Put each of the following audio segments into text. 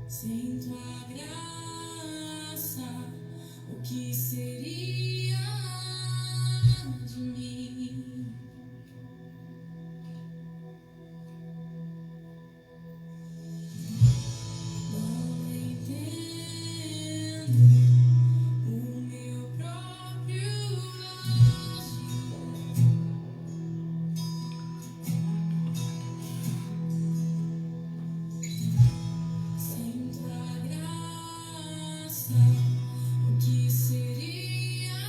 Sem tua graça, o que seria de mim? Não entendo o meu próprio agir. Sem tua graça, o que seria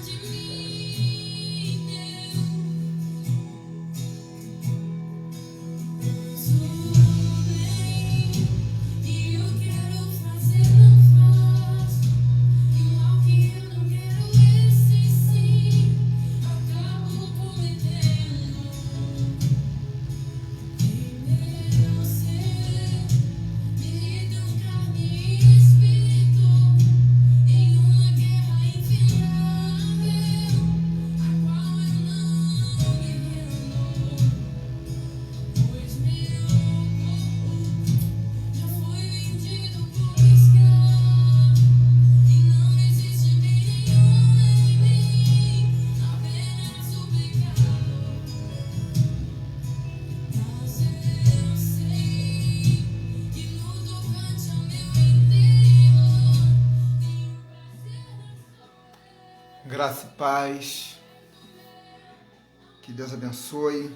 de mim, Deus? Tudo bem, e eu quero fazer, não faço, e o mal que eu não quero, esse sim, acabo cometendo. Em meu ser, milita carne e espírito, em uma guerra infindável, a qual eu não me rendo, pois meu corpo já foi vendido como escravo, e não existe bem nenhum em mim, apenas o pecado. Mas eu sei que no tocante ao meu interior tenho prazer. Graça e paz, que Deus abençoe,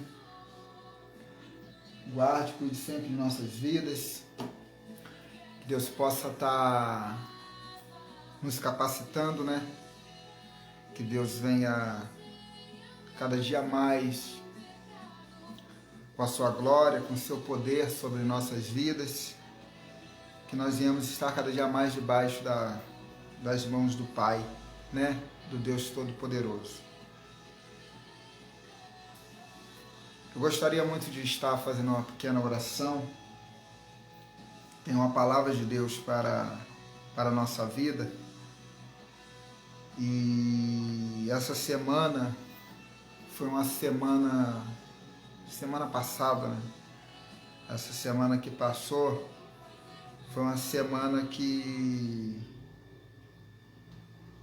guarde, cuide sempre de nossas vidas, que Deus possa estar nos capacitando, né? Que Deus venha cada dia mais com a sua glória, com o seu poder sobre nossas vidas, que nós venhamos estar cada dia mais debaixo das mãos do Pai, né? Do Deus Todo-Poderoso. Eu gostaria muito de estar fazendo uma pequena oração. Tem uma palavra de Deus para a nossa vida. E essa semana foi uma semana passada, né? Essa semana que passou foi uma semana que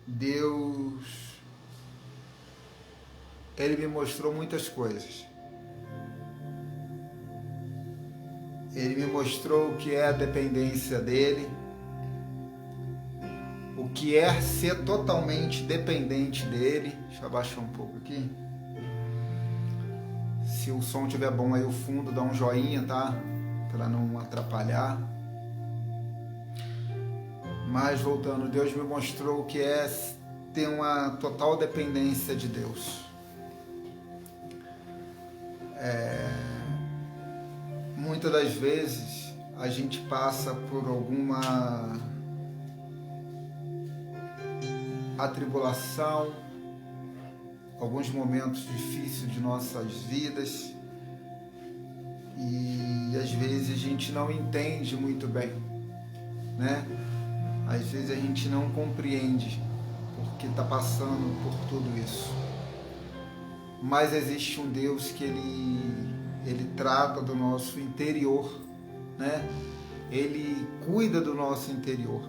Deus, Ele me mostrou muitas coisas. Ele me mostrou o que é a dependência dele, o que é ser totalmente dependente dele. Deixa eu abaixar um pouco aqui. Se o som estiver bom aí, o fundo, dá um joinha, tá? Para não atrapalhar. Mas voltando, Deus me mostrou o que é ter uma total dependência de Deus. Muitas das vezes a gente passa por alguma atribulação, alguns momentos difíceis de nossas vidas, e às vezes a gente não entende muito bem, né? Às vezes a gente não compreende porque está passando por tudo isso. Mas existe um Deus que Ele trata do nosso interior, né? Ele cuida do nosso interior.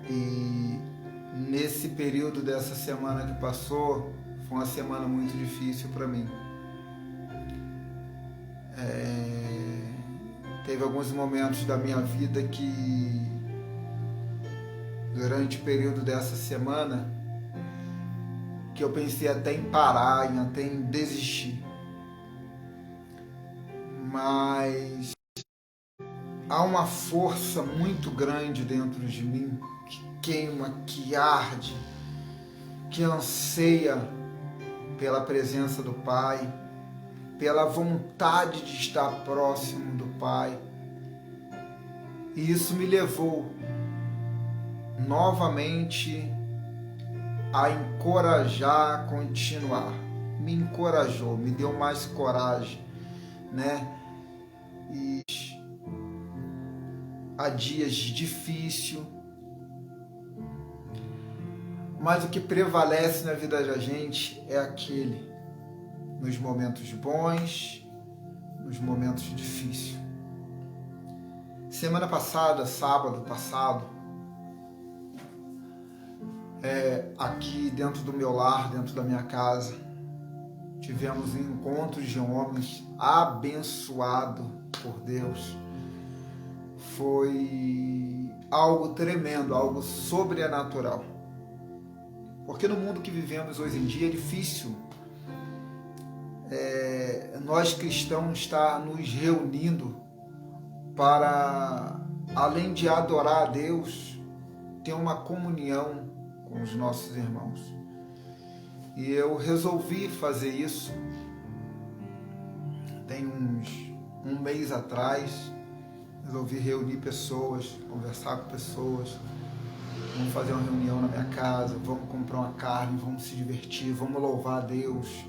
E nesse período dessa semana que passou, foi uma semana muito difícil para mim. Teve alguns momentos da minha vida que, durante o período dessa semana, que eu pensei até em parar, até em desistir. Mas há uma força muito grande dentro de mim que queima, que arde, que anseia pela presença do Pai, pela vontade de estar próximo do Pai. E isso me levou novamente a encorajar, a continuar. Me encorajou, me deu mais coragem, né? E há dias difíceis, mas o que prevalece na vida da gente é aquele, nos momentos bons, nos momentos difíceis. Semana passada, sábado passado, aqui dentro do meu lar, dentro da minha casa, tivemos encontros de homens abençoados por Deus. Foi algo tremendo, algo sobrenatural. Porque no mundo que vivemos hoje em dia é difícil nós cristãos estar nos reunindo para, além de adorar a Deus, ter uma comunhão com os nossos irmãos. E eu resolvi fazer isso tem um mês atrás. Resolvi reunir pessoas, conversar com pessoas. Vamos fazer uma reunião na minha casa, vamos comprar uma carne, vamos se divertir, vamos louvar a Deus.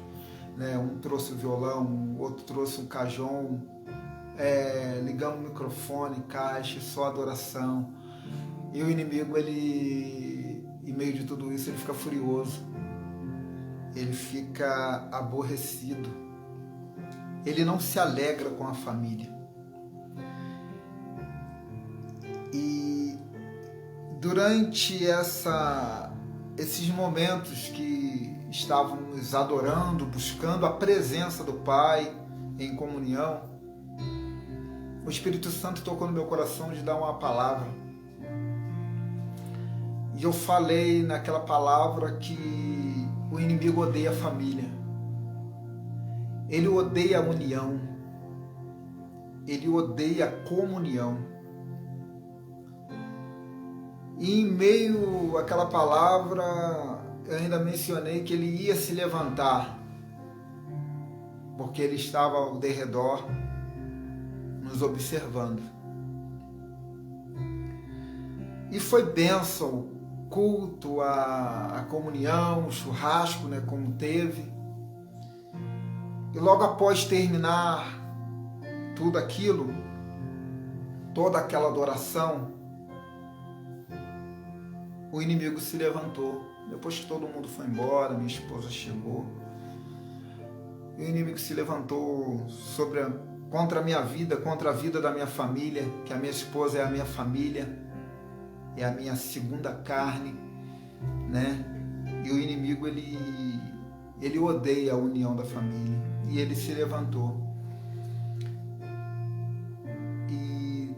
Né? Um trouxe o violão, o outro trouxe um cajón, ligamos o microfone, caixa, só adoração. E o inimigo, ele, em meio de tudo isso, ele fica furioso, ele fica aborrecido, ele não se alegra com a família. E durante esses momentos que estávamos adorando, buscando a presença do Pai em comunhão, o Espírito Santo tocou no meu coração de dar uma palavra. E eu falei naquela palavra que o inimigo odeia a família. Ele odeia a união. Ele odeia a comunhão. E em meio àquela palavra, eu ainda mencionei que ele ia se levantar, porque ele estava ao derredor, nos observando. E foi bênção o culto, a comunhão, o churrasco, né, como teve. E logo após terminar tudo aquilo, toda aquela adoração, o inimigo se levantou. Depois que todo mundo foi embora, minha esposa chegou, e o inimigo se levantou contra a minha vida, contra a vida da minha família, que a minha esposa é a minha família, é a minha segunda carne, né? E o inimigo, ele odeia a união da família, e ele se levantou. E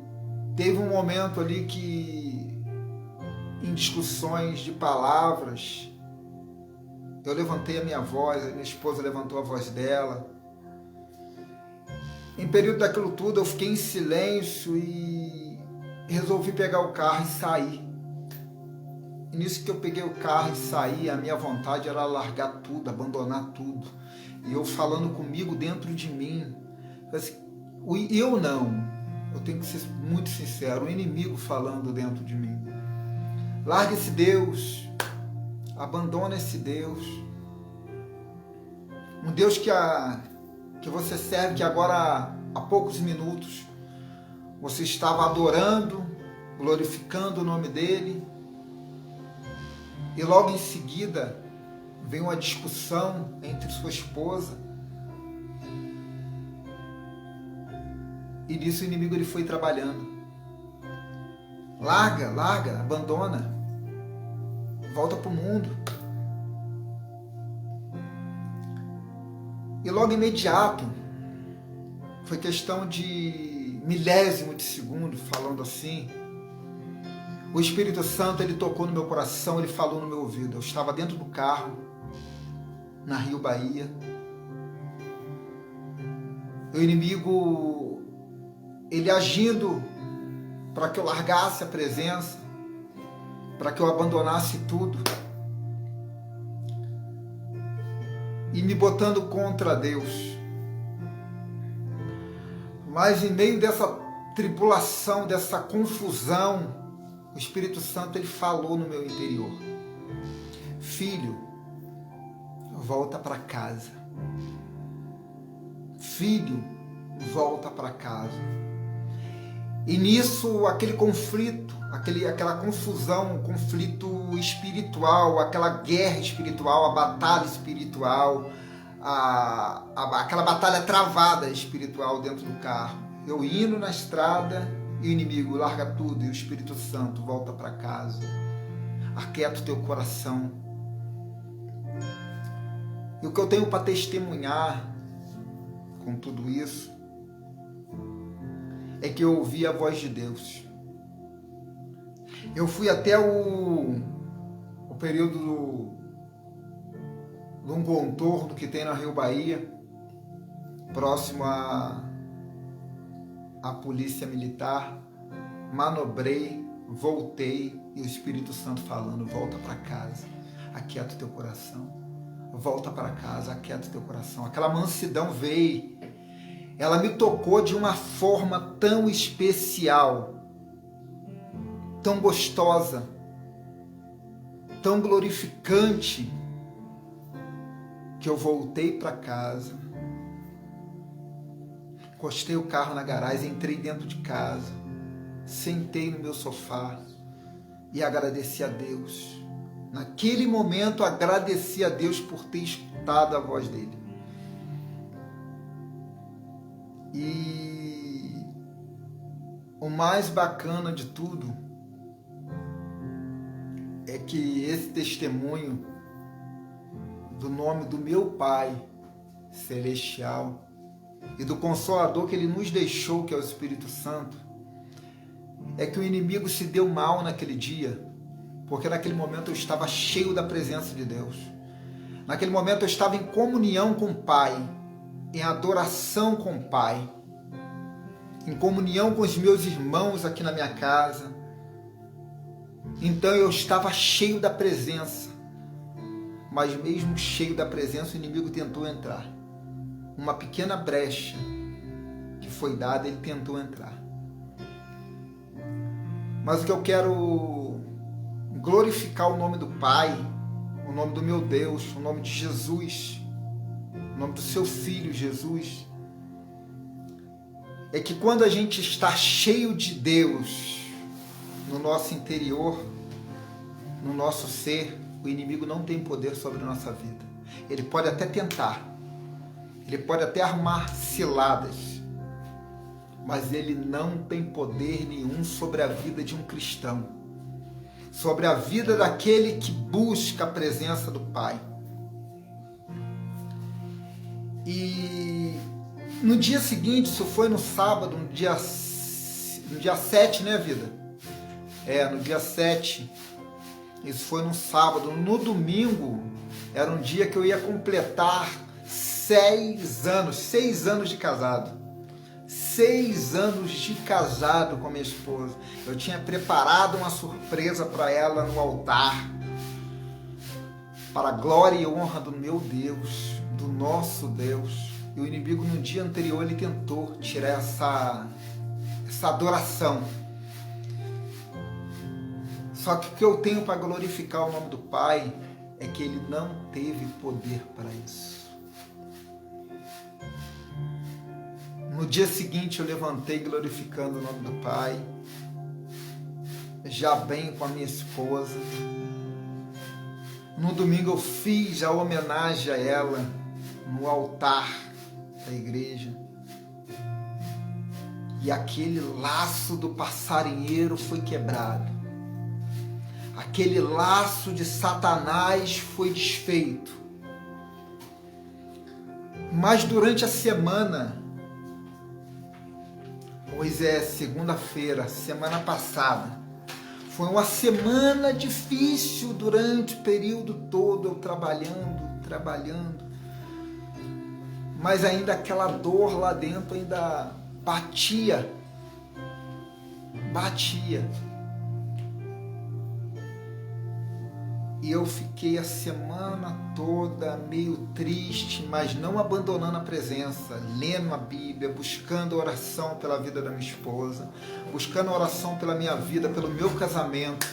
teve um momento ali que, em discussões de palavras, eu levantei a minha voz, a minha esposa levantou a voz dela. Em período daquilo tudo, eu fiquei em silêncio e resolvi pegar o carro e sair. E nisso que eu peguei o carro e saí, a minha vontade era largar tudo, abandonar tudo. E eu falando comigo dentro de mim, assim, eu tenho que ser muito sincero, o inimigo falando dentro de mim. Larga esse Deus, abandona esse Deus. Um Deus que você serve, que agora há poucos minutos você estava adorando, glorificando o nome dele, e logo em seguida vem uma discussão entre sua esposa. E nisso o inimigo ele foi trabalhando. Larga, abandona. Volta para o mundo. E logo imediato, foi questão de milésimo de segundo, falando assim, o Espírito Santo ele tocou no meu coração, ele falou no meu ouvido. Eu estava dentro do carro, na Rio Bahia. O inimigo, ele agindo para que eu largasse a presença, para que eu abandonasse tudo. E me botando contra Deus. Mas em meio dessa tribulação, dessa confusão, o Espírito Santo ele falou no meu interior: filho, volta para casa. Filho, volta para casa. E nisso, aquele conflito, aquela confusão, o conflito espiritual, aquela guerra espiritual, a batalha espiritual, aquela batalha travada espiritual dentro do carro. Eu indo na estrada e o inimigo larga tudo e o Espírito Santo volta para casa. Aquieta o teu coração. E o que eu tenho para testemunhar com tudo isso é que eu ouvi a voz de Deus. Eu fui até o período de um contorno que tem na Rio Bahia, próximo à polícia militar, manobrei, voltei e o Espírito Santo falando: volta para casa, aquieta o teu coração, volta para casa, aquieta o teu coração. Aquela mansidão veio. Ela me tocou de uma forma tão especial, tão gostosa, tão glorificante, que eu voltei para casa, encostei o carro na garagem, entrei dentro de casa, sentei no meu sofá e agradeci a Deus. Naquele momento, agradeci a Deus por ter escutado a voz dele. E o mais bacana de tudo é que esse testemunho do nome do meu Pai Celestial e do Consolador que Ele nos deixou, que é o Espírito Santo, é que o inimigo se deu mal naquele dia, porque naquele momento eu estava cheio da presença de Deus. Naquele momento eu estava em comunhão com o Pai, em adoração com o Pai, em comunhão com os meus irmãos aqui na minha casa. Então eu estava cheio da presença, mas mesmo cheio da presença, o inimigo tentou entrar. Uma pequena brecha que foi dada, ele tentou entrar. Mas o que eu quero glorificar o nome do Pai, o nome do meu Deus, o nome de Jesus, o nome do seu Filho Jesus, é que quando a gente está cheio de Deus no nosso interior, no nosso ser, o inimigo não tem poder sobre a nossa vida. Ele pode até tentar, ele pode até armar ciladas, mas ele não tem poder nenhum sobre a vida de um cristão, sobre a vida daquele que busca a presença do Pai. E no dia seguinte, isso foi no sábado, no dia 7, né, vida? No dia 7, isso foi no sábado. No domingo, era um dia que eu ia completar 6 anos de casado. 6 anos de casado com a minha esposa. Eu tinha preparado uma surpresa para ela no altar, para a glória e honra do meu Deus, do nosso Deus. E o inimigo no dia anterior ele tentou tirar essa adoração. Só que o que eu tenho para glorificar o nome do Pai é que ele não teve poder para isso. No dia seguinte eu levantei glorificando o nome do Pai, já bem com a minha esposa. No domingo eu fiz a homenagem a ela no altar da igreja. e aquele laço do passarinheiro foi quebrado. Aquele laço de Satanás foi desfeito. Mas durante a semana, hoje é segunda-feira, semana passada, foi uma semana difícil durante o período todo, eu trabalhando, mas ainda aquela dor lá dentro ainda batia. E eu fiquei a semana toda meio triste, mas não abandonando a presença, lendo a Bíblia, buscando oração pela vida da minha esposa, buscando oração pela minha vida, pelo meu casamento,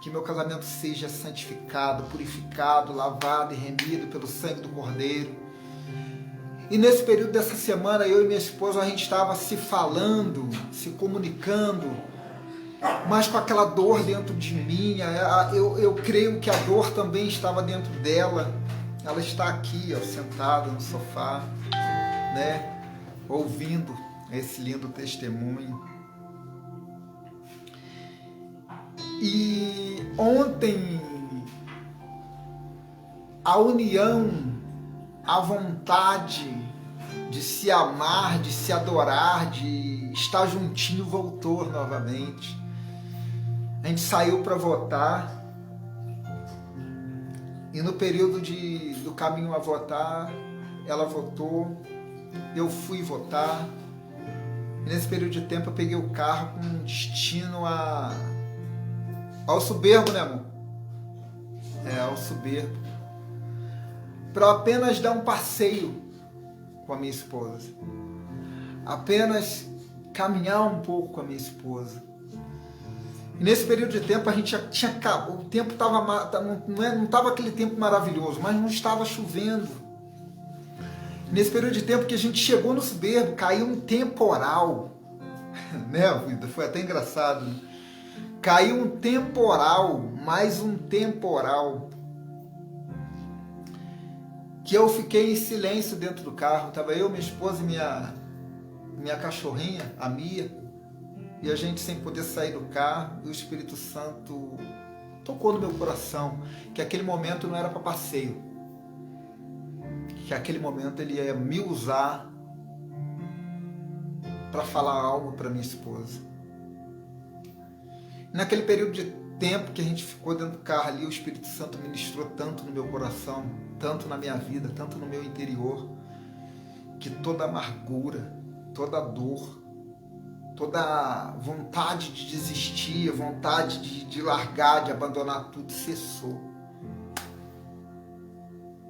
que meu casamento seja santificado, purificado, lavado e remido pelo sangue do Cordeiro. E nesse período dessa semana, eu e minha esposa, a gente estava se falando, se comunicando, mas com aquela dor dentro de mim. Eu creio que a dor também estava dentro dela. Ela está aqui, ó, sentada no sofá, né, ouvindo esse lindo testemunho. E ontem, a união, a vontade de se amar, de se adorar, de estar juntinho voltou novamente. A gente saiu para votar e no período do caminho a votar, ela votou, eu fui votar. E nesse período de tempo eu peguei o carro com destino ao Soberbo, né, amor? Ao Soberbo. Para apenas dar um passeio com a minha esposa. Apenas caminhar um pouco com a minha esposa. E nesse período de tempo a gente já tinha acabado, o tempo não estava aquele tempo maravilhoso, mas não estava chovendo. E nesse período de tempo que a gente chegou no Soberbo, caiu um temporal, né, vida? Foi até engraçado, né? Caiu um temporal, mais um temporal, que eu fiquei em silêncio dentro do carro. Tava eu, minha esposa e minha cachorrinha, a Mia. E a gente sem poder sair do carro, e o Espírito Santo tocou no meu coração que aquele momento não era para passeio, que aquele momento ele ia me usar para falar algo para minha esposa. E naquele período de tempo que a gente ficou dentro do carro ali, o Espírito Santo ministrou tanto no meu coração, tanto na minha vida, tanto no meu interior, que toda amargura, toda dor, toda vontade de desistir, vontade de largar, de abandonar tudo, cessou.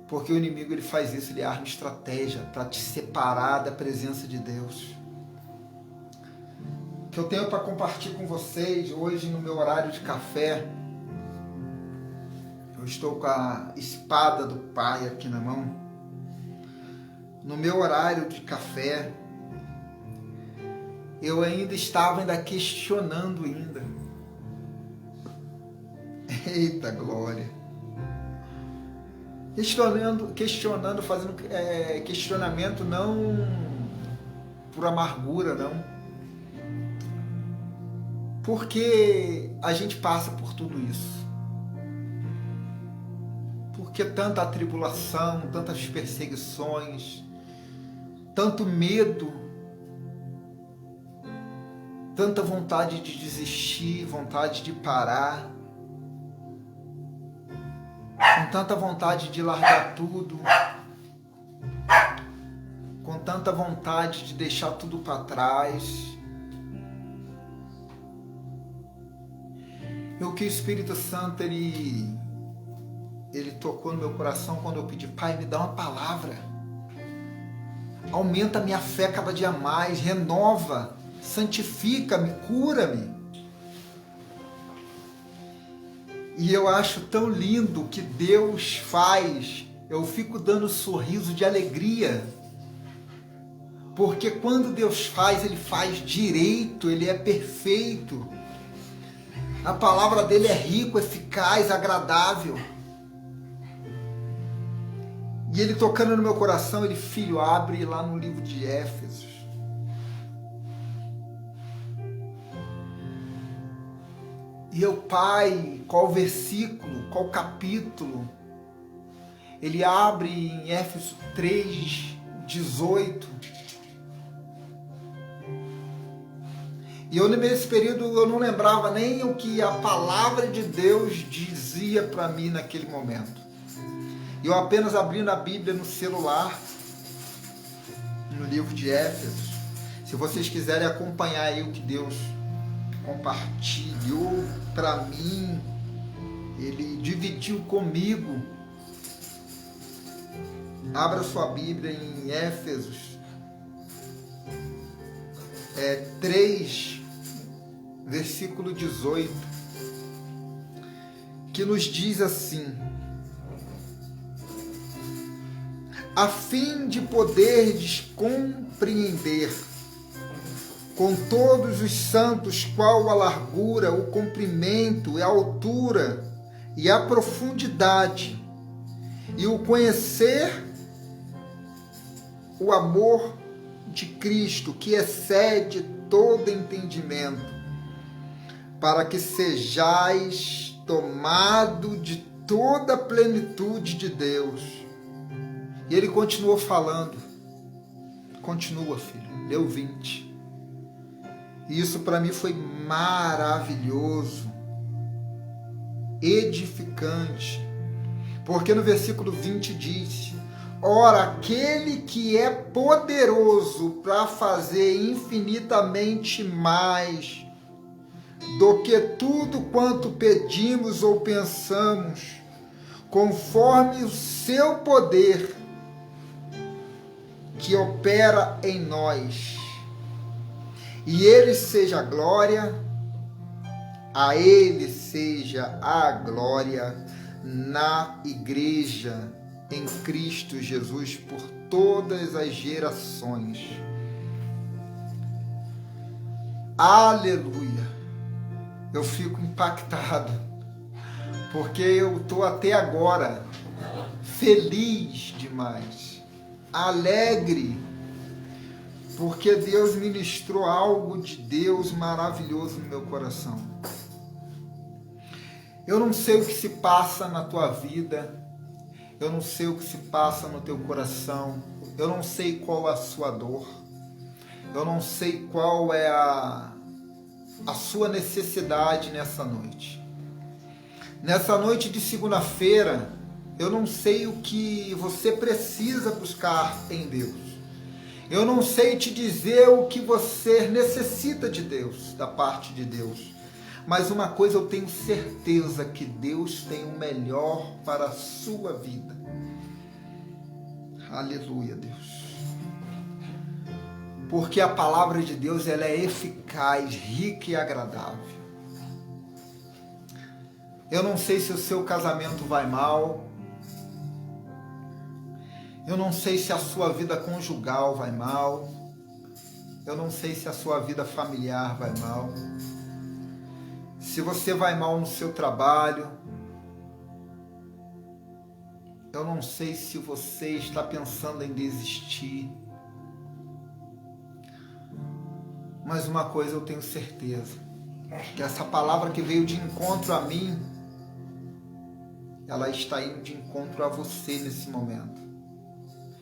Porque o inimigo ele faz isso, ele arma estratégia para te separar da presença de Deus. O que eu tenho para compartilhar com vocês hoje no meu horário de café, eu estou com a espada do Pai aqui na mão. No meu horário de café, eu ainda estava questionando ainda. Eita glória! Questionando, fazendo questionamento não por amargura, não. Porque a gente passa por tudo isso. Porque tanta tribulação, tantas perseguições, tanto medo, tanta vontade de desistir, vontade de parar, com tanta vontade de largar tudo, com tanta vontade de deixar tudo para trás. E o que o Espírito Santo ele tocou no meu coração quando eu pedi: Pai, me dá uma palavra, aumenta a minha fé cada dia mais, renova, santifica-me, cura-me. E eu acho tão lindo o que Deus faz, eu fico dando sorriso de alegria, porque quando Deus faz, Ele faz direito, Ele é perfeito, a palavra dEle é rico, eficaz, agradável. E Ele tocando no meu coração, Ele: filho, abre lá no livro de Éfesos, E eu, pai, qual versículo, qual capítulo? Ele abre em Éfeso 3:18. E eu, nesse período, eu não lembrava nem o que a palavra de Deus dizia para mim naquele momento. Eu apenas abrindo a Bíblia no celular, no livro de Éfesos. Se vocês quiserem acompanhar aí o que Deus compartilhou para mim, Ele dividiu comigo. Abra sua Bíblia em Éfesos 3, versículo 18, que nos diz assim: a fim de poderdes compreender com todos os santos qual a largura, o comprimento, a altura e a profundidade, e o conhecer o amor de Cristo, que excede todo entendimento, para que sejais tomado de toda a plenitude de Deus. E ele continuou falando. Continua, filho. Leu 20. E isso para mim foi maravilhoso, edificante, porque no versículo 20 diz: ora, aquele que é poderoso para fazer infinitamente mais do que tudo quanto pedimos ou pensamos, conforme o seu poder que opera em nós. E ele seja a glória, a ele seja a glória na igreja, em Cristo Jesus, por todas as gerações. Aleluia! Eu fico impactado, porque eu estou até agora feliz demais, alegre, porque Deus ministrou algo de Deus maravilhoso no meu coração. Eu não sei o que se passa na tua vida, eu não sei o que se passa no teu coração, eu não sei qual é a sua dor, eu não sei qual é a sua necessidade nessa noite. Nessa noite de segunda-feira, eu não sei o que você precisa buscar em Deus. Eu não sei te dizer o que você necessita de Deus, da parte de Deus. Mas uma coisa eu tenho certeza, que Deus tem o melhor para a sua vida. Aleluia, Deus. Porque a palavra de Deus, ela é eficaz, rica e agradável. Eu não sei se o seu casamento vai mal. Eu não sei se a sua vida conjugal vai mal. Eu não sei se a sua vida familiar vai mal. Se você vai mal no seu trabalho. Eu não sei se você está pensando em desistir. Mas uma coisa eu tenho certeza, que essa palavra que veio de encontro a mim, ela está indo de encontro a você nesse momento.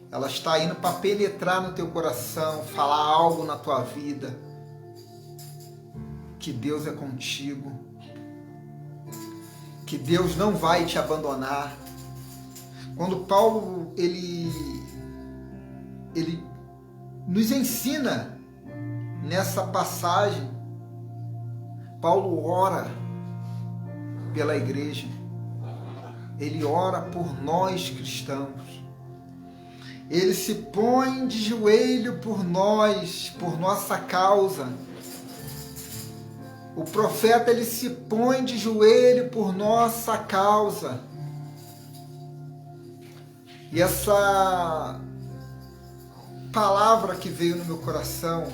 Ela está indo para penetrar no teu coração, falar algo na tua vida, que Deus é contigo, que Deus não vai te abandonar. Quando Paulo, ele nos ensina nessa passagem, Paulo ora pela igreja, ele ora por nós cristãos, ele se põe de joelho por nós, por nossa causa. O profeta, ele se põe de joelho por nossa causa. E essa palavra que veio no meu coração,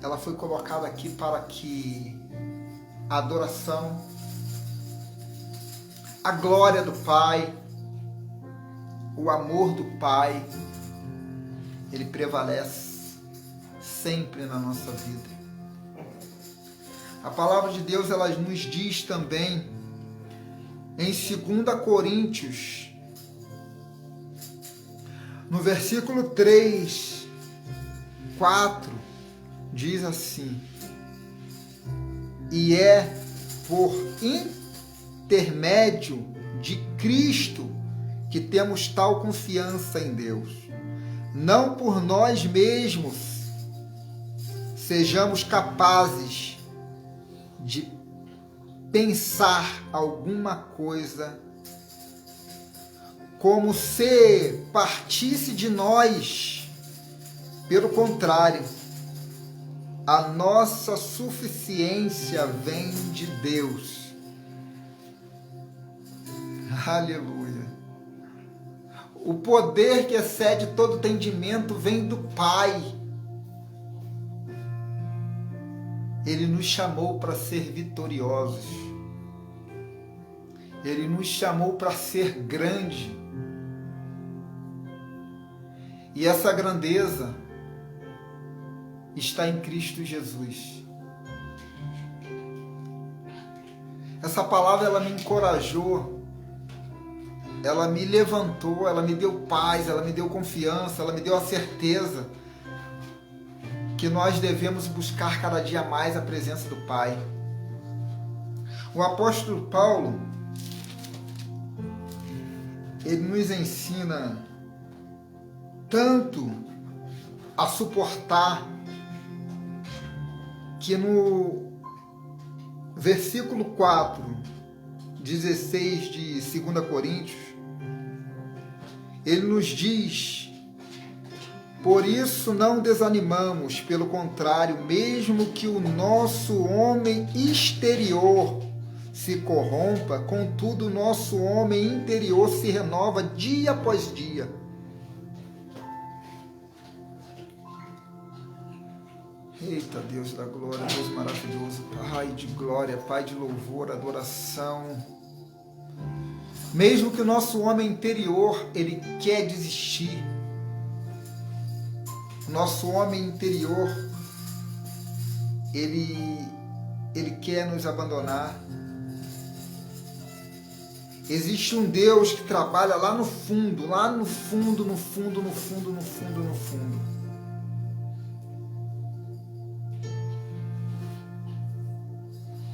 ela foi colocada aqui para que a adoração, a glória do Pai, o amor do Pai, ele prevalece sempre na nossa vida. A palavra de Deus, ela nos diz também em 2 Coríntios, no versículo 3, 4, diz assim: e é por intermédio de Cristo que temos tal confiança em Deus. Não por nós mesmos sejamos capazes de pensar alguma coisa como se partisse de nós. Pelo contrário, a nossa suficiência vem de Deus. Aleluia. O poder que excede todo entendimento vem do Pai. Ele nos chamou para ser vitoriosos. Ele nos chamou para ser grande. E essa grandeza está em Cristo Jesus. Essa palavra, ela me encorajou, ela me levantou, ela me deu paz, ela me deu confiança, ela me deu a certeza que nós devemos buscar cada dia mais a presença do Pai. O apóstolo Paulo, ele nos ensina tanto a suportar, que no versículo 4, 16 de 2 Coríntios, ele nos diz: por isso não desanimamos, pelo contrário, mesmo que o nosso homem exterior se corrompa, contudo o nosso homem interior se renova dia após dia. Eita, Deus da glória, Deus maravilhoso, Pai de glória, Pai de louvor, adoração. Mesmo que o nosso homem interior, ele quer desistir, o nosso homem interior, ele quer nos abandonar. Existe um Deus que trabalha lá no fundo, no fundo.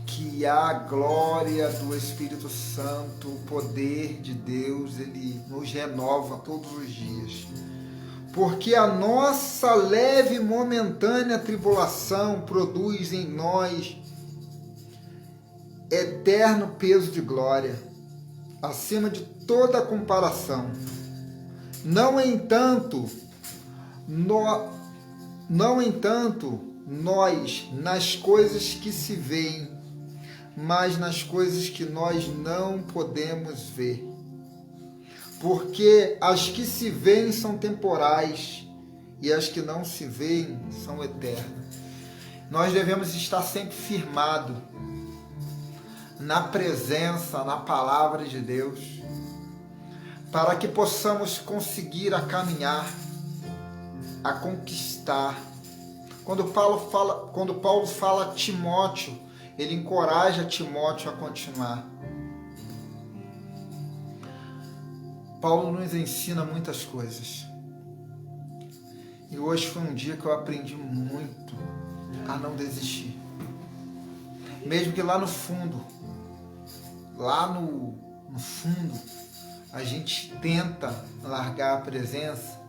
Que a glória do Espírito Santo, o poder de Deus, ele nos renova todos os dias. Porque a nossa leve e momentânea tribulação produz em nós eterno peso de glória, acima de toda comparação. No entanto, nós, nas coisas que se veem, mas nas coisas que nós não podemos ver. Porque as que se veem são temporais e as que não se veem são eternas. Nós devemos estar sempre firmados na presença, na palavra de Deus, para que possamos conseguir a caminhar, a conquistar. Quando Paulo fala a Timóteo, ele encoraja Timóteo a continuar. Paulo nos ensina muitas coisas. E hoje foi um dia que eu aprendi muito a não desistir. Mesmo que lá no fundo, a gente tenta largar a presença,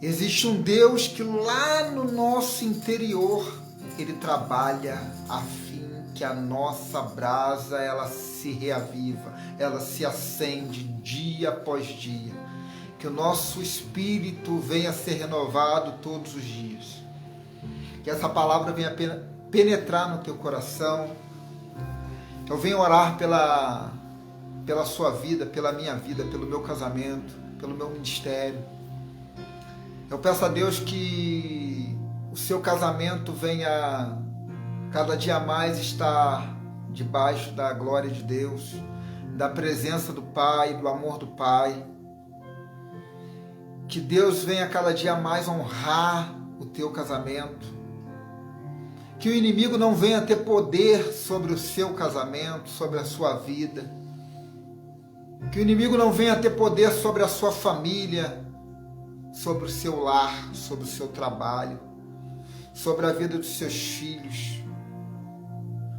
existe um Deus que lá no nosso interior, ele trabalha a fim que a nossa brasa, ela se reaviva, ela se acende dia após dia, que o nosso espírito venha a ser renovado todos os dias, que essa palavra venha penetrar no teu coração. Eu venho orar pela sua vida, pela minha vida, pelo meu casamento, pelo meu ministério. Eu peço a Deus que o seu casamento venha cada dia mais estar debaixo da glória de Deus, da presença do Pai, do amor do Pai. Que Deus venha cada dia mais honrar o teu casamento. Que o inimigo não venha ter poder sobre o seu casamento, sobre a sua vida. Que o inimigo não venha ter poder sobre a sua família, sobre o seu lar, sobre o seu trabalho, sobre a vida dos seus filhos,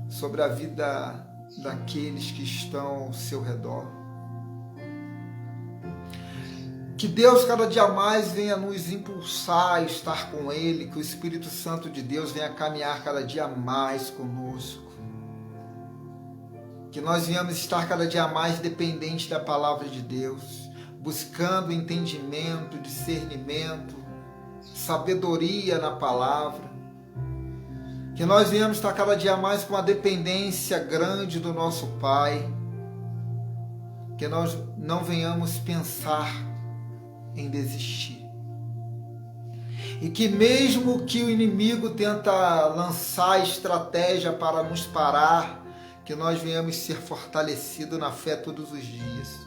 sobre a vida daqueles que estão ao seu redor. Que Deus cada dia mais venha nos impulsar a estar com Ele, que o Espírito Santo de Deus venha caminhar cada dia mais conosco. Que nós venhamos estar cada dia mais dependentes da palavra de Deus, buscando entendimento, discernimento, sabedoria na palavra. Que nós venhamos estar cada dia mais com uma dependência grande do nosso Pai. Que nós não venhamos pensar em desistir. E que mesmo que o inimigo tenta lançar estratégia para nos parar, que nós venhamos ser fortalecidos na fé todos os dias.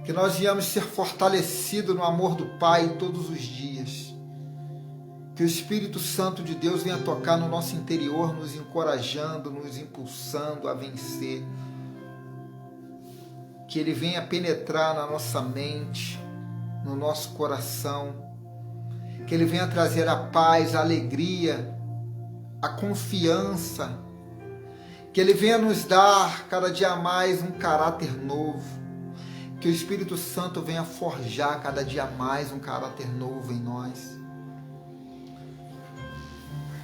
Que nós venhamos ser fortalecidos no amor do Pai todos os dias. Que o Espírito Santo de Deus venha tocar no nosso interior, nos encorajando, nos impulsando a vencer. Que Ele venha penetrar na nossa mente, no nosso coração, que Ele venha trazer a paz, a alegria, a confiança, que Ele venha nos dar cada dia mais um caráter novo, que o Espírito Santo venha forjar cada dia mais um caráter novo em nós.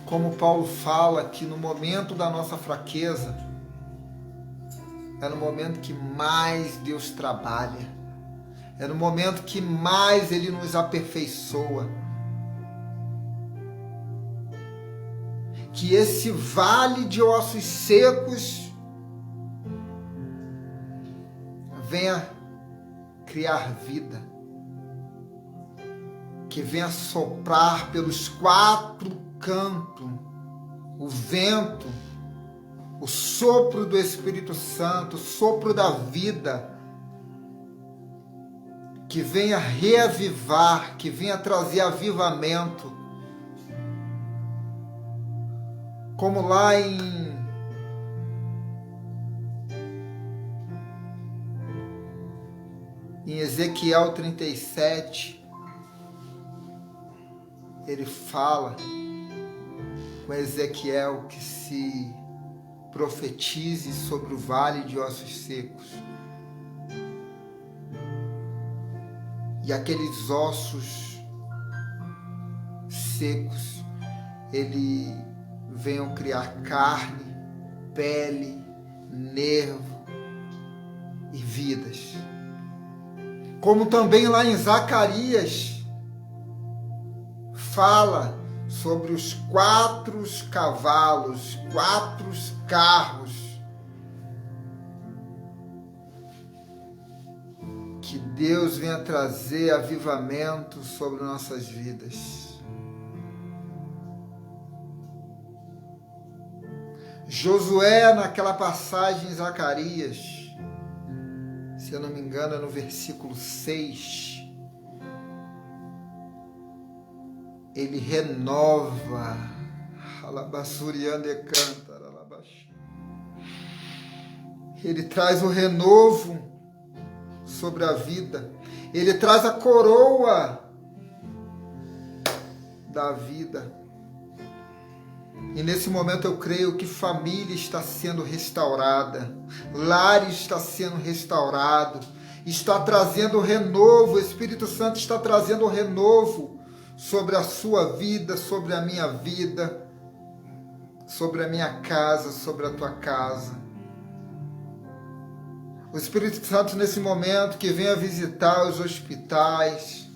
Como Paulo fala que no momento da nossa fraqueza, é no momento que mais Deus trabalha. É no momento que mais Ele nos aperfeiçoa. Que esse vale de ossos secos venha criar vida. Que venha soprar pelos quatro cantos o vento, o sopro do Espírito Santo, o sopro da vida. Que venha reavivar, que venha trazer avivamento. Como lá em Ezequiel 37, ele fala com Ezequiel que se profetize sobre o vale de ossos secos. E aqueles ossos secos, ele venham criar carne, pele, nervo e vidas. Como também lá em Zacarias fala sobre os 4 cavalos, 4 carros, que Deus venha trazer avivamento sobre nossas vidas. Josué, naquela passagem em Zacarias, se eu não me engano, é no versículo 6, ele renova, ele traz o renovo sobre a vida, ele traz a coroa da vida. E nesse momento eu creio que família está sendo restaurada, lar está sendo restaurado, está trazendo renovo, o Espírito Santo está trazendo renovo sobre a sua vida, sobre a minha vida, sobre a minha casa, sobre a tua casa. O Espírito Santo nesse momento que venha visitar os hospitais,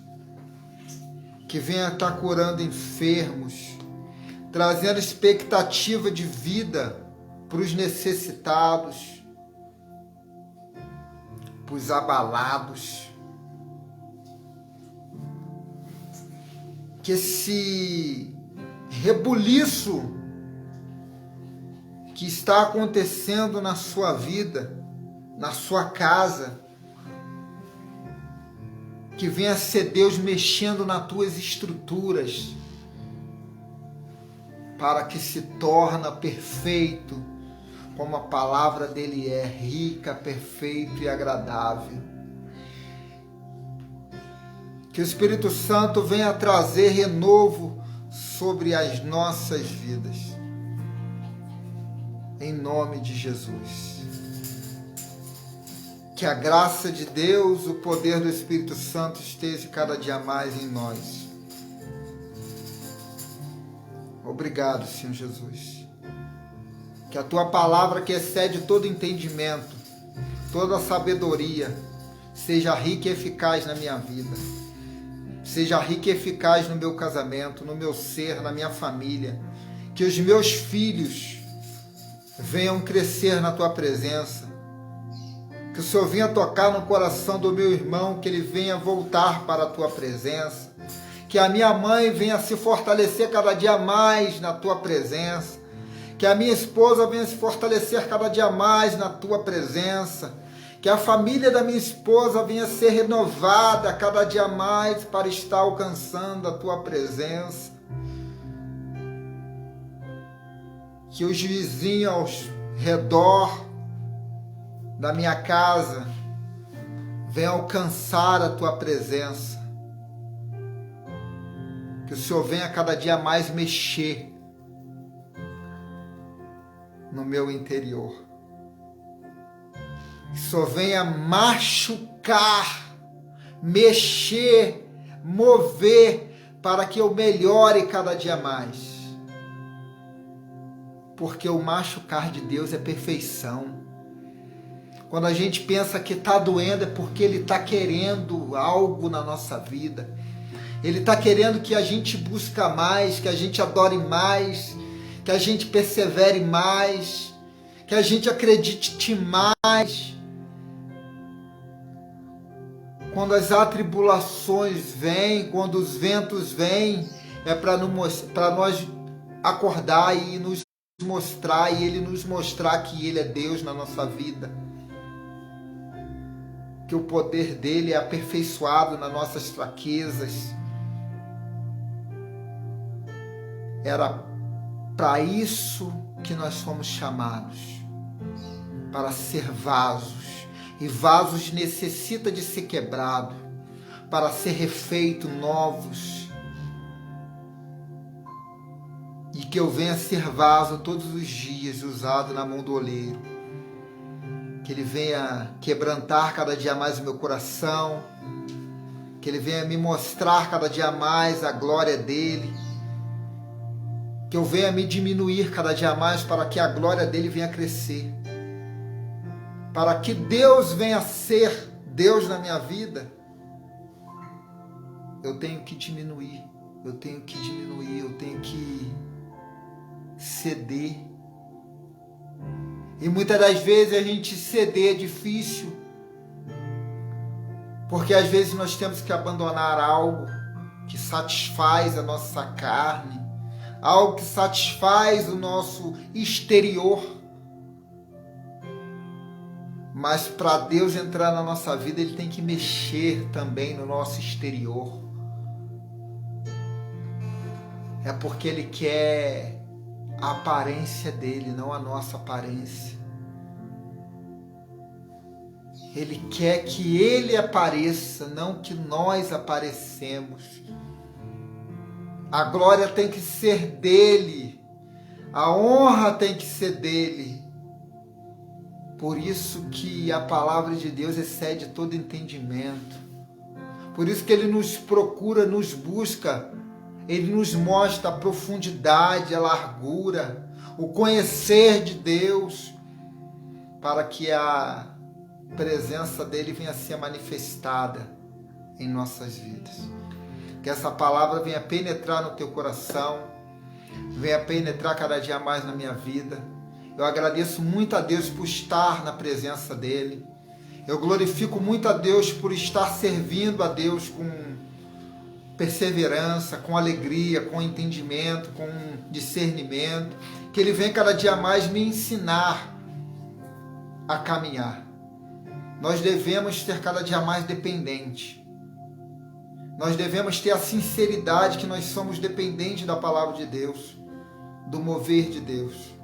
que venha estar curando enfermos, trazendo expectativa de vida para os necessitados, para os abalados. Que esse rebuliço que está acontecendo na sua vida, na sua casa, que venha ser Deus mexendo nas tuas estruturas, para que se torne perfeito, como a palavra dele é, rica, perfeito e agradável. Que o Espírito Santo venha trazer renovo sobre as nossas vidas. Em nome de Jesus. Que a graça de Deus, o poder do Espírito Santo esteja cada dia mais em nós. Obrigado, Senhor Jesus. Que a Tua palavra, que excede todo entendimento, toda sabedoria, seja rica e eficaz na minha vida. Seja rica e eficaz no meu casamento, no meu ser, na minha família. Que os meus filhos venham crescer na Tua presença. Que o Senhor venha tocar no coração do meu irmão, que ele venha voltar para a Tua presença. Que a minha mãe venha se fortalecer cada dia mais na Tua presença. Que a minha esposa venha se fortalecer cada dia mais na Tua presença. Que a família da minha esposa venha ser renovada cada dia mais para estar alcançando a Tua presença. Que os vizinhos ao redor da minha casa venham alcançar a Tua presença. Que o Senhor venha cada dia mais mexer no meu interior. Que o Senhor venha machucar, mexer, mover, para que eu melhore cada dia mais. Porque o machucar de Deus é perfeição. Quando a gente pensa que está doendo, é porque Ele está querendo algo na nossa vida. Ele está querendo que a gente busque mais, que a gente adore mais, que a gente persevere mais, que a gente acredite mais. Quando as atribulações vêm, quando os ventos vêm, é para nós acordar e nos mostrar, e Ele nos mostrar que Ele é Deus na nossa vida. Que o poder dEle é aperfeiçoado nas nossas fraquezas. Era para isso que nós fomos chamados, para ser vasos. E vasos necessita de ser quebrado, para ser refeito, novos. E que eu venha ser vaso todos os dias, usado na mão do oleiro. Que Ele venha quebrantar cada dia mais o meu coração. Que Ele venha me mostrar cada dia mais a glória dEle. Que eu venha me diminuir cada dia mais para que a glória dEle venha crescer. Para que Deus venha ser Deus na minha vida, eu tenho que diminuir, eu tenho que ceder. E muitas das vezes a gente ceder é difícil, porque às vezes nós temos que abandonar algo que satisfaz a nossa carne, algo que satisfaz o nosso exterior. Mas para Deus entrar na nossa vida, Ele tem que mexer também no nosso exterior. É porque Ele quer a aparência dEle, não a nossa aparência. Ele quer que Ele apareça, não que nós aparecemos. A glória tem que ser dEle. A honra tem que ser dEle. Por isso que a palavra de Deus excede todo entendimento. Por isso que Ele nos procura, nos busca. Ele nos mostra a profundidade, a largura, o conhecer de Deus, para que a presença dEle venha a ser manifestada em nossas vidas. Que essa palavra venha penetrar no teu coração, venha penetrar cada dia mais na minha vida. Eu agradeço muito a Deus por estar na presença dEle. Eu glorifico muito a Deus por estar servindo a Deus com perseverança, com alegria, com entendimento, com discernimento. Que Ele venha cada dia mais me ensinar a caminhar. Nós devemos ter cada dia mais dependente. Nós devemos ter a sinceridade que nós somos dependentes da palavra de Deus. do mover de Deus,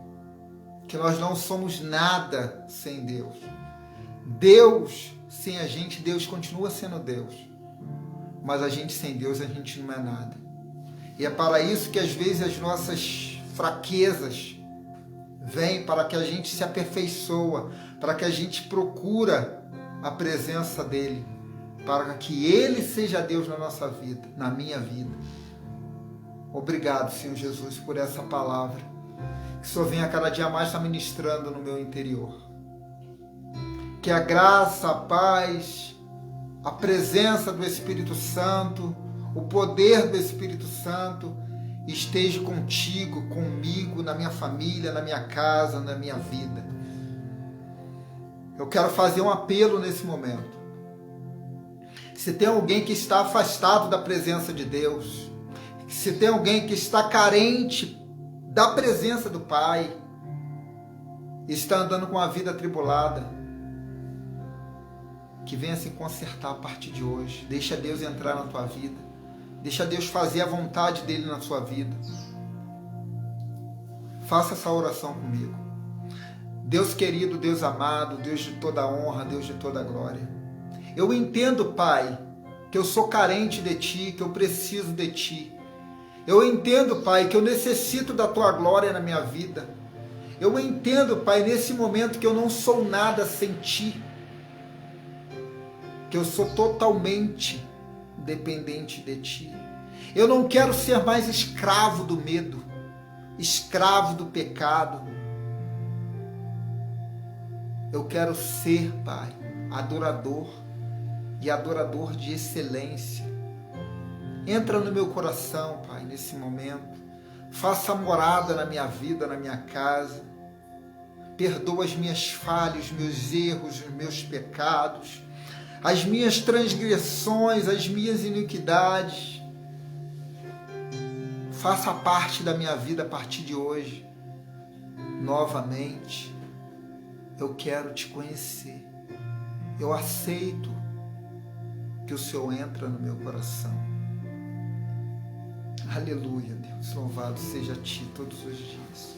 que nós não somos nada sem Deus. Deus, sem a gente, Deus continua sendo Deus, mas a gente sem Deus, a gente não é nada. E é para isso que às vezes as nossas fraquezas vêm, para que a gente se aperfeiçoa, para que a gente procura a presença dEle, para que Ele seja Deus na nossa vida, na minha vida. Obrigado, Senhor Jesus, por essa palavra, que o Senhor venha cada dia mais estar ministrando no meu interior. Que a graça, a paz, a presença do Espírito Santo, o poder do Espírito Santo esteja contigo, comigo, na minha família, na minha casa, na minha vida. Eu quero fazer um apelo nesse momento. Se tem alguém que está afastado da presença de Deus, se tem alguém que está carente da presença do Pai, está andando com a vida atribulada, que venha se consertar a partir de hoje. Deixa Deus entrar na tua vida. Deixa Deus fazer a vontade dEle na sua vida. Faça essa oração comigo. Deus querido, Deus amado, Deus de toda honra, Deus de toda glória. Eu entendo, Pai, que eu sou carente de Ti, que eu preciso de Ti. Eu entendo, Pai, que eu necessito da Tua glória na minha vida. Eu entendo, Pai, nesse momento que eu não sou nada sem Ti, que eu sou totalmente dependente de Ti. Eu não quero ser mais escravo do medo, escravo do pecado. Eu quero ser, Pai, adorador e adorador de excelência. Entra no meu coração, Pai, nesse momento. Faça morada na minha vida, na minha casa. Perdoa as minhas falhas, os meus erros, os meus pecados, as minhas transgressões, as minhas iniquidades. Faça parte da minha vida a partir de hoje. Novamente, eu quero te conhecer. Eu aceito que o Senhor entra no meu coração. Aleluia, Deus. Louvado seja a Ti todos os dias.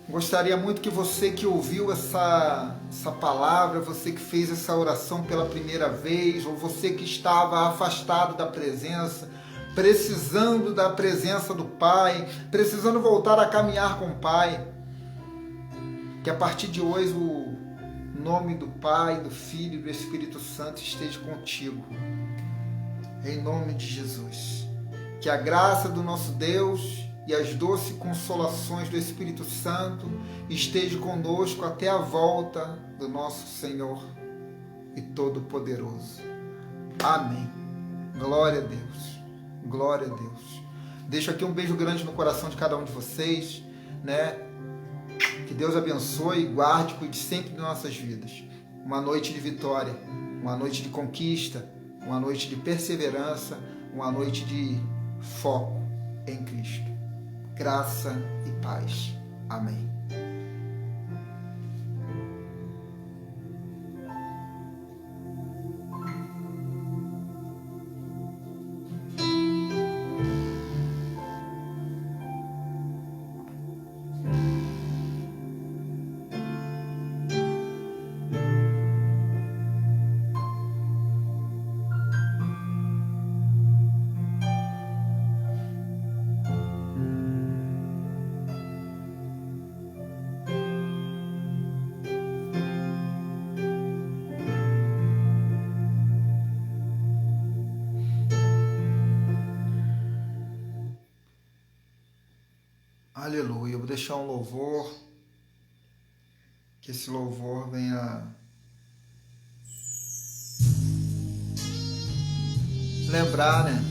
Gostaria muito que você que ouviu essa palavra, você que fez essa oração pela primeira vez, ou você que estava afastado da presença, precisando da presença do Pai, precisando voltar a caminhar com o Pai, que a partir de hoje o nome do Pai, do Filho e do Espírito Santo esteja contigo, em nome de Jesus. Que a graça do nosso Deus e as doces consolações do Espírito Santo estejam conosco até a volta do nosso Senhor e Todo-Poderoso. Amém. Glória a Deus. Glória a Deus. Deixo aqui um beijo grande no coração de cada um de vocês, né? Que Deus abençoe, guarde e cuide sempre de nossas vidas. Uma noite de vitória, uma noite de conquista, uma noite de perseverança, uma noite de foco em Cristo. Graça e paz. Amém. Aleluia. Eu vou deixar um louvor, que esse louvor venha lembrar, né?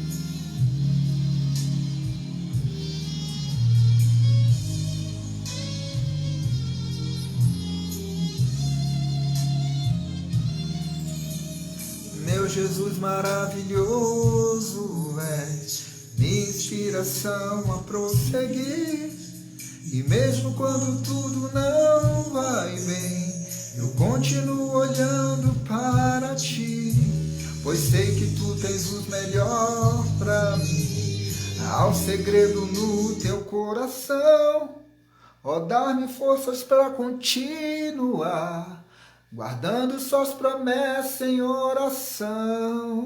Meu Jesus maravilhoso és, minha inspiração a prosseguir. E mesmo quando tudo não vai bem, eu continuo olhando para Ti, pois sei que Tu tens o melhor para mim. Há um segredo no teu coração, ó, dar-me forças para continuar, guardando suas promessas em oração.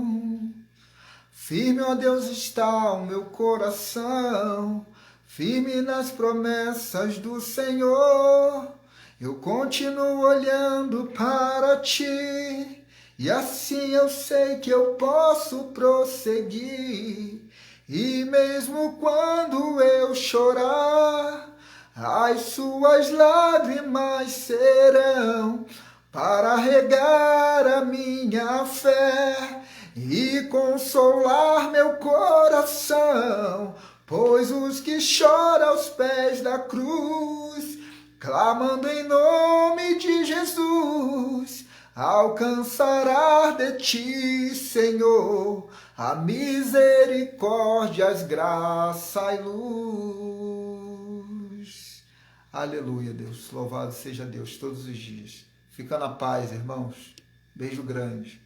Firme, ó Deus, está o meu coração, firme nas promessas do Senhor. Eu continuo olhando para ti, e assim eu sei que eu posso prosseguir. E mesmo quando eu chorar, as suas lágrimas serão para regar a minha fé e consolar meu coração, pois os que choram aos pés da cruz, clamando em nome de Jesus, alcançará de ti, Senhor, a misericórdia, as graça e luz. Aleluia, Deus. Louvado seja Deus todos os dias. Fica na paz, irmãos. Beijo grande.